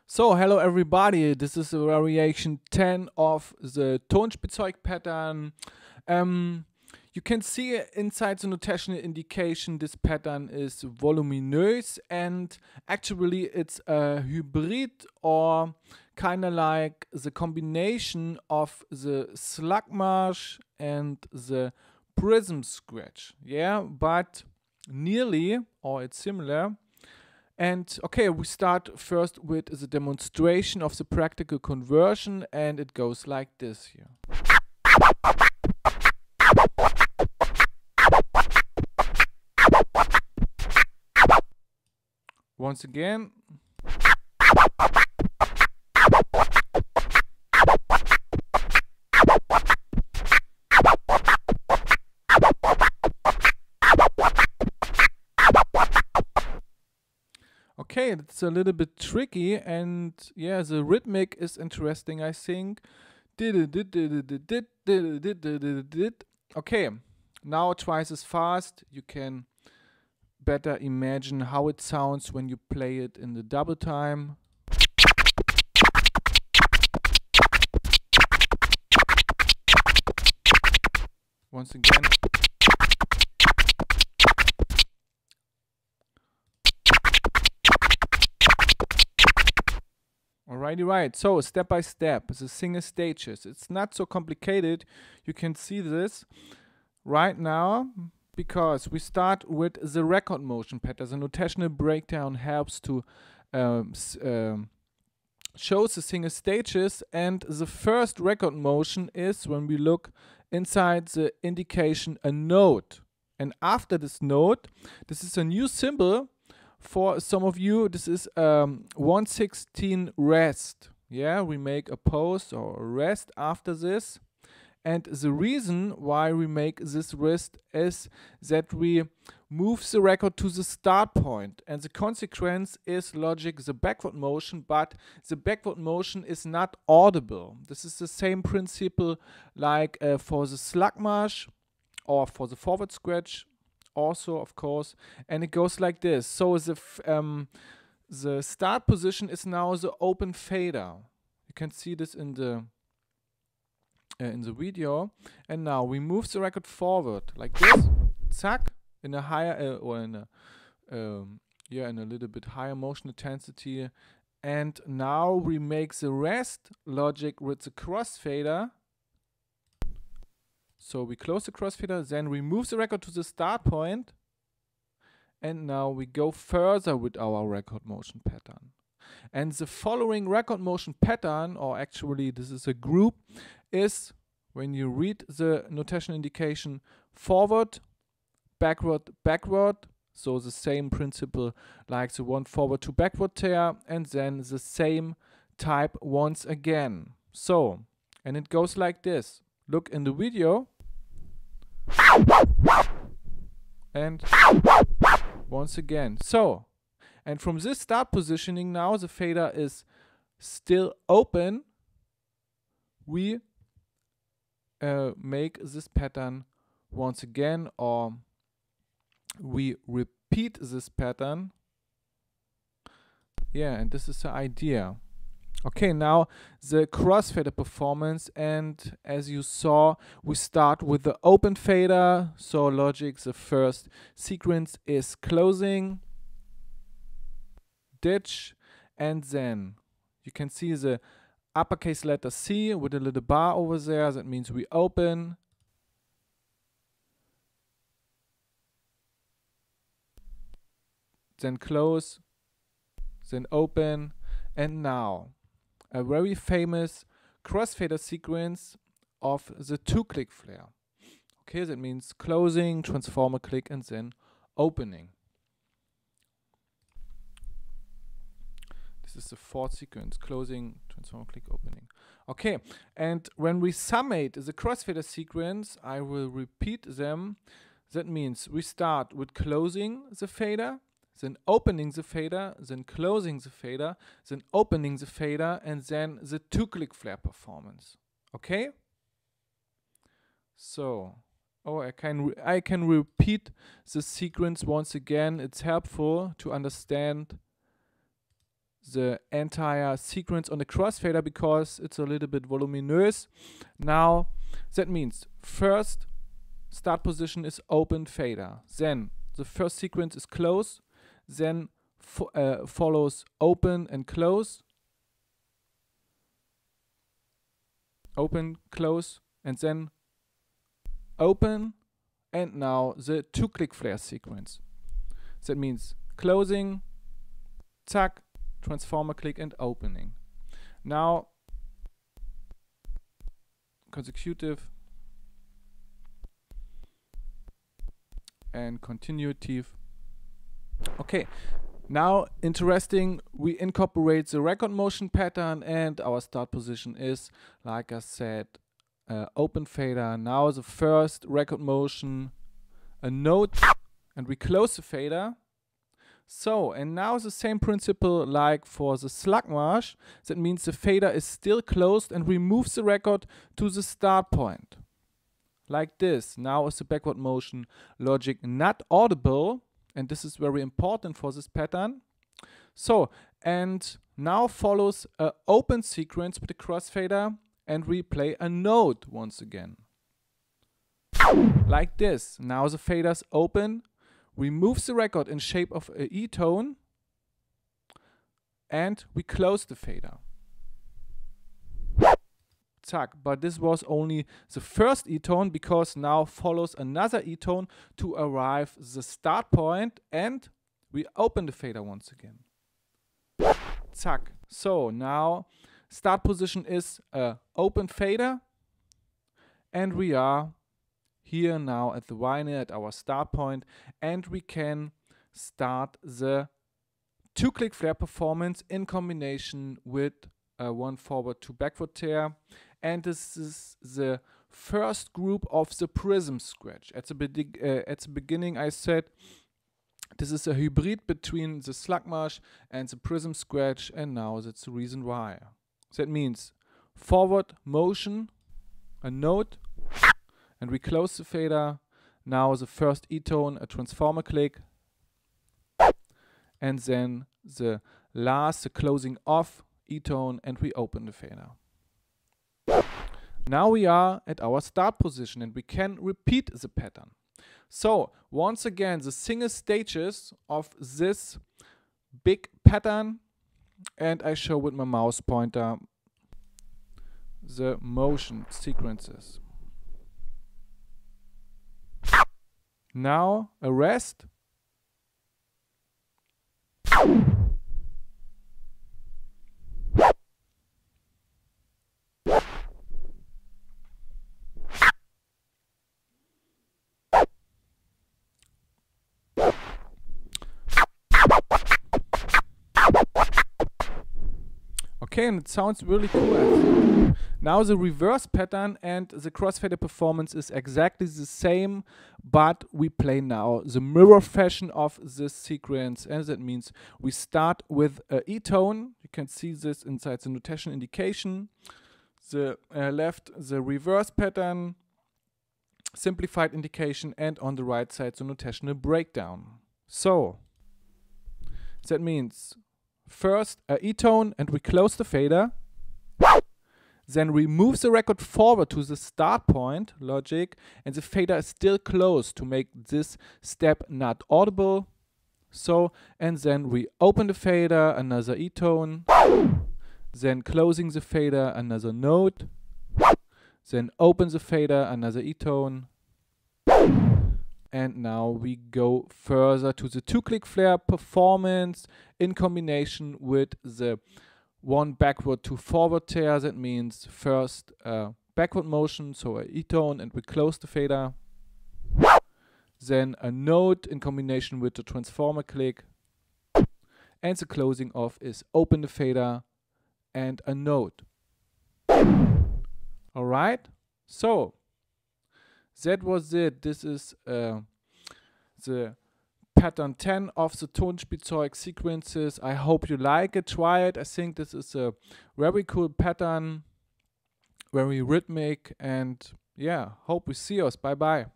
So, hello everybody, this is a variation 10 of the Tonspielzeug pattern. You can see inside the notational indication this pattern is voluminous, and actually it's a hybrid, or kind of like the combination of the slug march and the prism-scratch. Yeah, but nearly, or it's similar. And okay, we start first with the demonstration of the practical conversion, and it goes like this here. Once again. Okay, it's a little bit tricky, and yeah, the rhythmic is interesting, I think. Okay, now twice as fast. You can better imagine how it sounds when you play it in the double time. Once again. Alrighty, right. So step by step, the single stages. It's not so complicated. You can see this right now because we start with the record motion pattern. The notational breakdown helps to show the single stages, and the first record motion is when we look inside the indication a note. And after this note, this is a new symbol. For some of you, this is 1/16 rest. Yeah, we make a pause or a rest after this. And the reason why we make this rest is that we move the record to the start point. And the consequence is logic, the backward motion, but the backward motion is not audible. This is the same principle like for the slug march or for the forward scratch. Also, of course, and it goes like this. So the start position is now the open fader. You can see this in the video. And now we move the record forward like this, zack, in a higher or in a in a little bit higher motion intensity. And now we make the rest logic with the crossfader. So we close the crossfader, then we move the record to the start point, and now we go further with our record motion pattern. And the following record motion pattern, or actually this is a group, is when you read the notation indication forward, backward, backward, so the same principle like the one forward to backward tear, and then the same type once again. So, and it goes like this. Look in the video. And once again. So, and from this start positioning now, the fader is still open. We make this pattern once again, or we repeat this pattern. Yeah, and this is the idea. Okay, now the crossfader performance, and as you saw, we start with the open fader. So logic, the first sequence is closing, ditch, and then you can see the uppercase letter C with a little bar over there. That means we open. Then close, then open, and now a very famous crossfader sequence of the 2-click flare. Okay, that means closing, transformer click, and then opening. This is the fourth sequence, closing, transformer click, opening. Okay, and when we summate the crossfader sequence, I will repeat them. That means we start with closing the fader, then opening the fader, then closing the fader, then opening the fader, and then the 2-click flare performance. Okay? So, I can repeat the sequence once again. It's helpful to understand the entire sequence on the crossfader because it's a little bit voluminous. Now that means first start position is open fader, then the first sequence is close, then follows open and close, open, close, and then open, and now the 2-click flare sequence. That means closing, zack, transformer click, and opening. Now consecutive and continuative. Okay, now interesting, we incorporate the record motion pattern, and our start position is, like I said, open fader. Now the first record motion, a note, and we close the fader. So, and now the same principle like for the slug march. That means the fader is still closed and we move the record to the start point. Like this. Now is the backward motion logic not audible, and this is very important for this pattern. So, and now follows an open sequence with the crossfader, and we play a note once again. Like this. Now the fader's open. We move the record in shape of a E tone, and we close the fader. Zack, but this was only the first E tone because now follows another E tone to arrive the start point, and we open the fader once again. Zack. So now start position is a open fader, and we are here now at the vinyl at our start point, and we can start the 2-click flare performance in combination with a 1 forward 2 backward tear. And this is the first group of the prism-scratch. At the beginning I said this is a hybrid between the slug march and the prism-scratch, and now that's the reason why. That means forward motion, a note, and we close the fader. Now the first E tone, a transformer click, and then the last, the closing off E tone, and we open the fader. Now we are at our start position, and we can repeat the pattern. So once again, the single stages of this big pattern, and I show with my mouse pointer the motion sequences. Now a rest. Okay, and it sounds really cool, I think. Now the reverse pattern and the crossfader performance is exactly the same, but we play now the mirror fashion of this sequence, and that means we start with a E tone. You can see this inside the notation indication. The left, the reverse pattern, simplified indication, and on the right side the notational breakdown. So that means first a E tone, and we close the fader. Then we move the record forward to the start point logic, and the fader is still closed to make this step not audible. So, and then we open the fader, another E tone, then closing the fader, another note, then open the fader, another E tone, and now we go further to the 2-click flare performance in combination with the 1 backward 2 forward tear. That means first backward motion, so a E tone, and we close the fader. Then a note in combination with the transformer click, and the closing off is open the fader and a note. Alright, so that was it. This is the pattern 10 of the Tonspielzeug sequences. I hope you like it, try it. I think this is a very cool pattern, very rhythmic, and yeah, hope we see us. Bye bye.